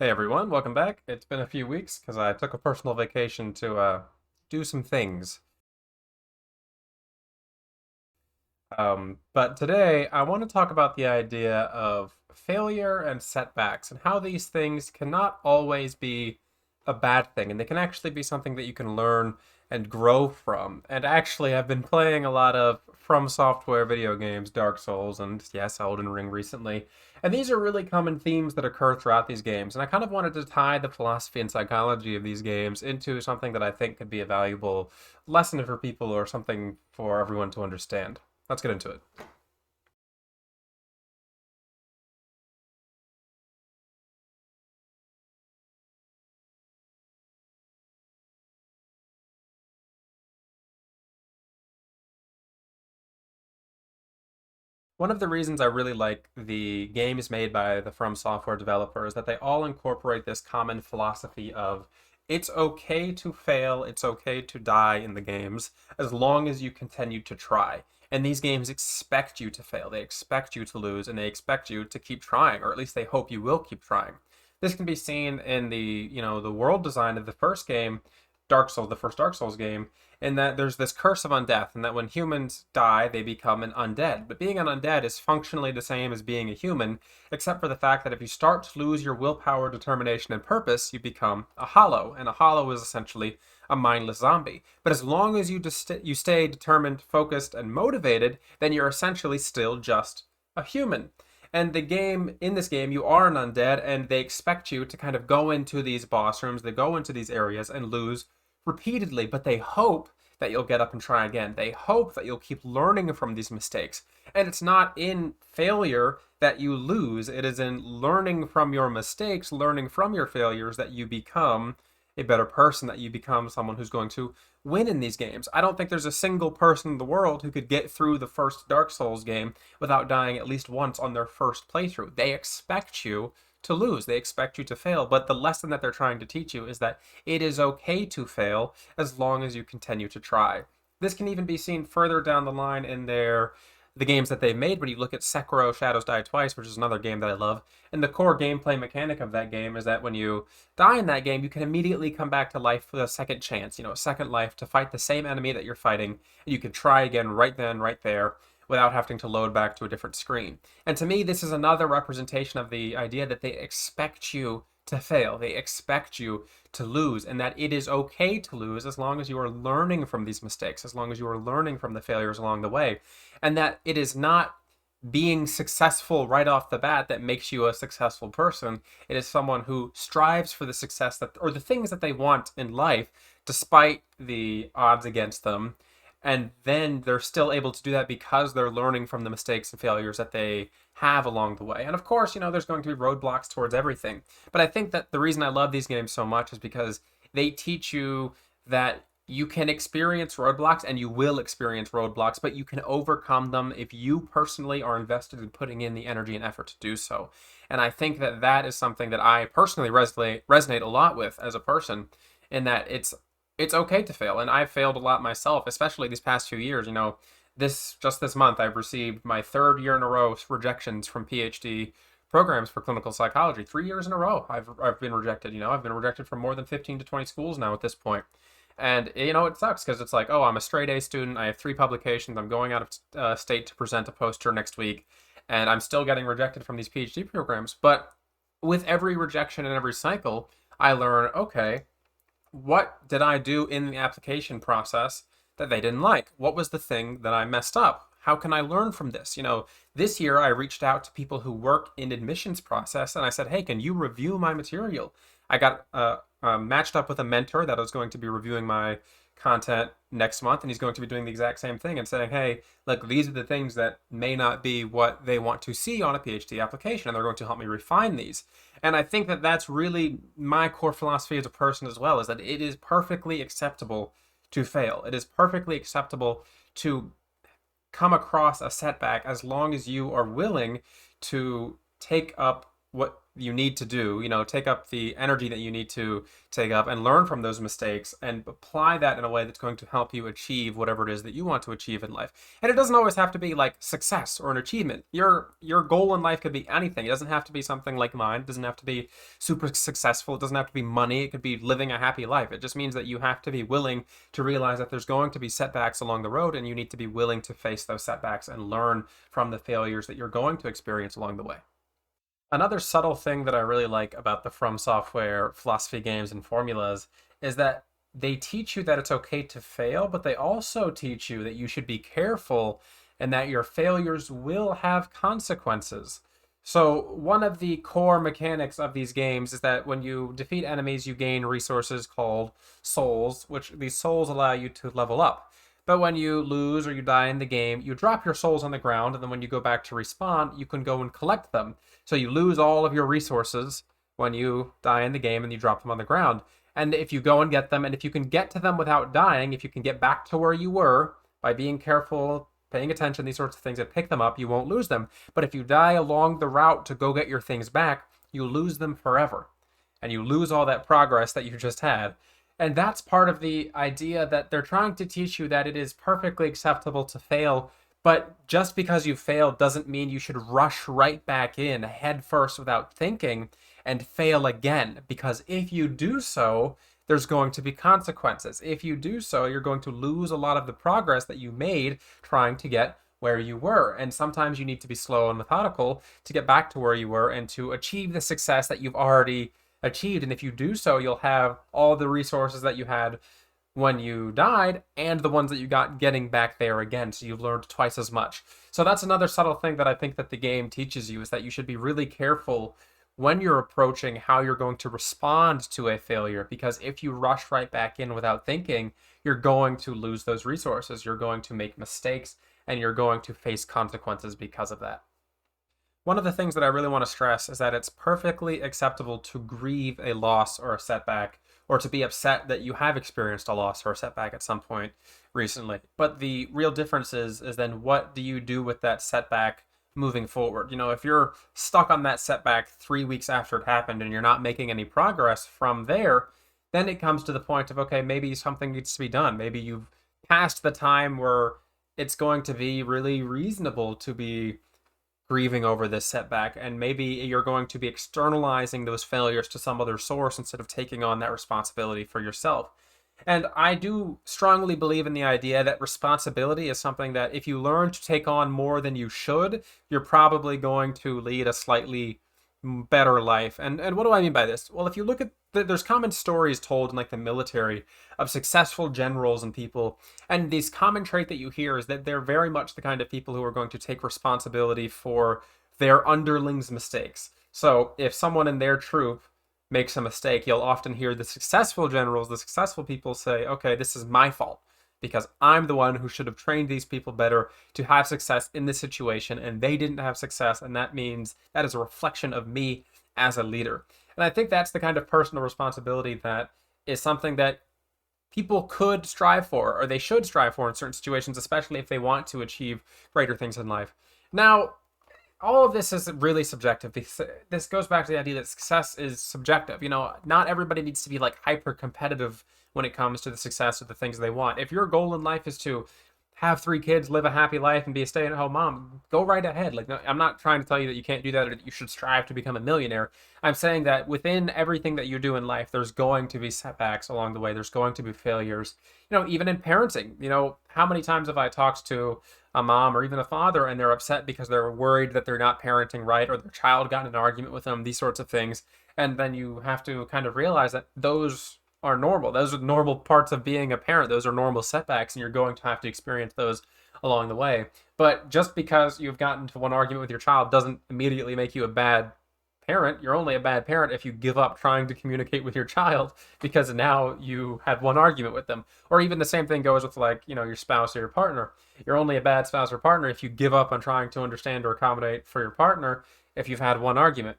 Hey everyone, welcome back. It's been a few weeks because I took a personal vacation to do some things. But today I want to talk about the idea of failure and setbacks and how these things cannot always be a bad thing, and they can actually be something that you can learn and grow from. And actually, I've been playing a lot of From Software video games, Dark Souls, and yes, Elden Ring recently. And these are really common themes that occur throughout these games. And I kind of wanted to tie the philosophy and psychology of these games into something that I think could be a valuable lesson for people or something for everyone to understand. Let's get into it. One of the reasons I really like the games made by the From Software developer is that they all incorporate this common philosophy of it's okay to fail, it's okay to die in the games, as long as you continue to try. And these games expect you to fail, they expect you to lose, and they expect you to keep trying, or at least they hope you will keep trying. This can be seen in the world design of the first game, Dark Souls, the first Dark Souls game, in that there's this curse of undeath, and that when humans die, they become an undead. But being an undead is functionally the same as being a human, except for the fact that if you start to lose your willpower, determination, and purpose, you become a hollow, and a hollow is essentially a mindless zombie. But as long as you stay determined, focused, and motivated, then you're essentially still just a human. And in this game, you are an undead, and they expect you to kind of go into these boss rooms, they go into these areas and lose repeatedly, but they hope that you'll get up and try again. They hope that you'll keep learning from these mistakes. And it's not in failure that you lose, it is in learning from your mistakes, learning from your failures that you become a better person, that you become someone who's going to win in these games. I don't think there's a single person in the world who could get through the first Dark Souls game without dying at least once on their first playthrough. They expect you to lose. They expect you to fail. But the lesson that they're trying to teach you is that it is okay to fail as long as you continue to try. This can even be seen further down the line in the games that they've made. When you look at Sekiro Shadows Die Twice, which is another game that I love, and the core gameplay mechanic of that game is that when you die in that game, you can immediately come back to life with a second chance, a second life to fight the same enemy that you're fighting, and you can try again right then, right there, without having to load back to a different screen. And to me, this is another representation of the idea that they expect you to fail. They expect you to lose, and that it is okay to lose as long as you are learning from these mistakes, as long as you are learning from the failures along the way, and that it is not being successful right off the bat that makes you a successful person. It is someone who strives for the success that or the things that they want in life despite the odds against them, and then they're still able to do that because they're learning from the mistakes and failures that they have along the way. And of course, there's going to be roadblocks towards everything. But I think that the reason I love these games so much is because they teach you that you can experience roadblocks and you will experience roadblocks, but you can overcome them if you personally are invested in putting in the energy and effort to do so. And I think that that is something that I personally resonate a lot with as a person, in that it's okay to fail. And I've failed a lot myself, especially these past few years. This month I've received my third year in a row rejections from PhD programs for clinical psychology. 3 years in a row I've been rejected. I've been rejected from more than 15 to 20 schools now at this point. And it sucks because it's like, oh, I'm a straight A student. I have 3 publications. I'm going out of state to present a poster next week, and I'm still getting rejected from these PhD programs. But with every rejection and every cycle, I learn, okay, what did I do in the application process that they didn't like? What was the thing that I messed up? How can I learn from this? This year I reached out to people who work in admissions process, and I said, hey, can you review my material? I got matched up with a mentor that was going to be reviewing my content next month, and he's going to be doing the exact same thing and saying, hey, look, these are the things that may not be what they want to see on a PhD application, and they're going to help me refine these. And I think that that's really my core philosophy as a person as well, is that it is perfectly acceptable to fail. It is perfectly acceptable to come across a setback as long as you are willing to take up what you need to do, take up the energy that you need to take up and learn from those mistakes and apply that in a way that's going to help you achieve whatever it is that you want to achieve in life. And it doesn't always have to be like success or an achievement. Your goal in life could be anything. It doesn't have to be something like mine. It doesn't have to be super successful. It doesn't have to be money. It could be living a happy life. It just means that you have to be willing to realize that there's going to be setbacks along the road, and you need to be willing to face those setbacks and learn from the failures that you're going to experience along the way. Another subtle thing that I really like about the From Software philosophy games and formulas is that they teach you that it's okay to fail, but they also teach you that you should be careful and that your failures will have consequences. So, one of the core mechanics of these games is that when you defeat enemies, you gain resources called souls, which these souls allow you to level up. But when you lose or you die in the game, you drop your souls on the ground, and then when you go back to respawn, you can go and collect them. So you lose all of your resources when you die in the game and you drop them on the ground. And if you go and get them, and if you can get to them without dying, if you can get back to where you were by being careful, paying attention, these sorts of things, and pick them up, you won't lose them. But if you die along the route to go get your things back, you lose them forever. And you lose all that progress that you just had. And that's part of the idea that they're trying to teach you that it is perfectly acceptable to fail, but just because you failed doesn't mean you should rush right back in head first without thinking and fail again. Because if you do so, there's going to be consequences. If you do so, you're going to lose a lot of the progress that you made trying to get where you were. And sometimes you need to be slow and methodical to get back to where you were and to achieve the success that you've already achieved. And if you do so, you'll have all the resources that you had when you died and the ones that you got getting back there again. So you've learned twice as much. So that's another subtle thing that I think that the game teaches you, is that you should be really careful when you're approaching how you're going to respond to a failure, because if you rush right back in without thinking, you're going to lose those resources, you're going to make mistakes, and you're going to face consequences because of that. One of the things that I really want to stress is that it's perfectly acceptable to grieve a loss or a setback, or to be upset that you have experienced a loss or a setback at some point recently. But the real difference is then what do you do with that setback moving forward? If you're stuck on that setback 3 weeks after it happened and you're not making any progress from there, then it comes to the point of, okay, maybe something needs to be done. Maybe you've passed the time where it's going to be really reasonable to be grieving over this setback, and maybe you're going to be externalizing those failures to some other source instead of taking on that responsibility for yourself. And I do strongly believe in the idea that responsibility is something that if you learn to take on more than you should, you're probably going to lead a slightly better life. And what do I mean by this? Well, if you look at there's common stories told in like the military of successful generals and people, and this common trait that you hear is that they're very much the kind of people who are going to take responsibility for their underlings' mistakes. So if someone in their troop makes a mistake, you'll often hear the successful generals, the successful people say, okay, this is my fault, because I'm the one who should have trained these people better to have success in this situation, and they didn't have success, and that means that is a reflection of me as a leader. And I think that's the kind of personal responsibility that is something that people could strive for, or they should strive for in certain situations, especially if they want to achieve greater things in life. Now, all of this is really subjective. This goes back to the idea that success is subjective. Not everybody needs to be like hyper competitive when it comes to the success of the things they want. If your goal in life is to have 3 kids, live a happy life, and be a stay-at-home mom, go right ahead. Like, no, I'm not trying to tell you that you can't do that or that you should strive to become a millionaire. I'm saying that within everything that you do in life, there's going to be setbacks along the way. There's going to be failures. Even in parenting, how many times have I talked to a mom or even a father and they're upset because they're worried that they're not parenting right, or their child got in an argument with them, these sorts of things. And then you have to kind of realize that those are normal. Those are normal parts of being a parent. Those are normal setbacks, and you're going to have to experience those along the way. But just because you've gotten into one argument with your child doesn't immediately make you a bad parent. You're only a bad parent if you give up trying to communicate with your child because now you had one argument with them. Or even the same thing goes with your spouse or your partner. You're only a bad spouse or partner if you give up on trying to understand or accommodate for your partner if you've had one argument.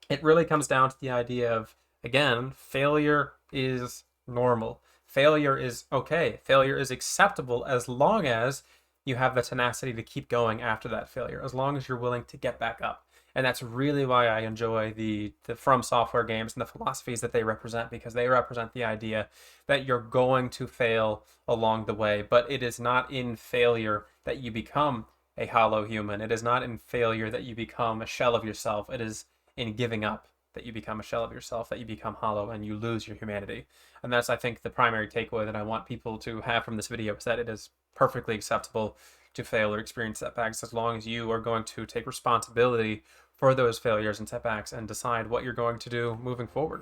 It really comes down to the idea of, again, failure is normal. Failure is okay. Failure is acceptable as long as you have the tenacity to keep going after that failure, as long as you're willing to get back up. And that's really why I enjoy the From Software games and the philosophies that they represent, because they represent the idea that you're going to fail along the way, but it is not in failure that you become a hollow human. It is not in failure that you become a shell of yourself. It is in giving up that you become a shell of yourself, that you become hollow and you lose your humanity. And that's, I think, the primary takeaway that I want people to have from this video, is that it is perfectly acceptable to fail or experience setbacks, as long as you are going to take responsibility for those failures and setbacks and decide what you're going to do moving forward.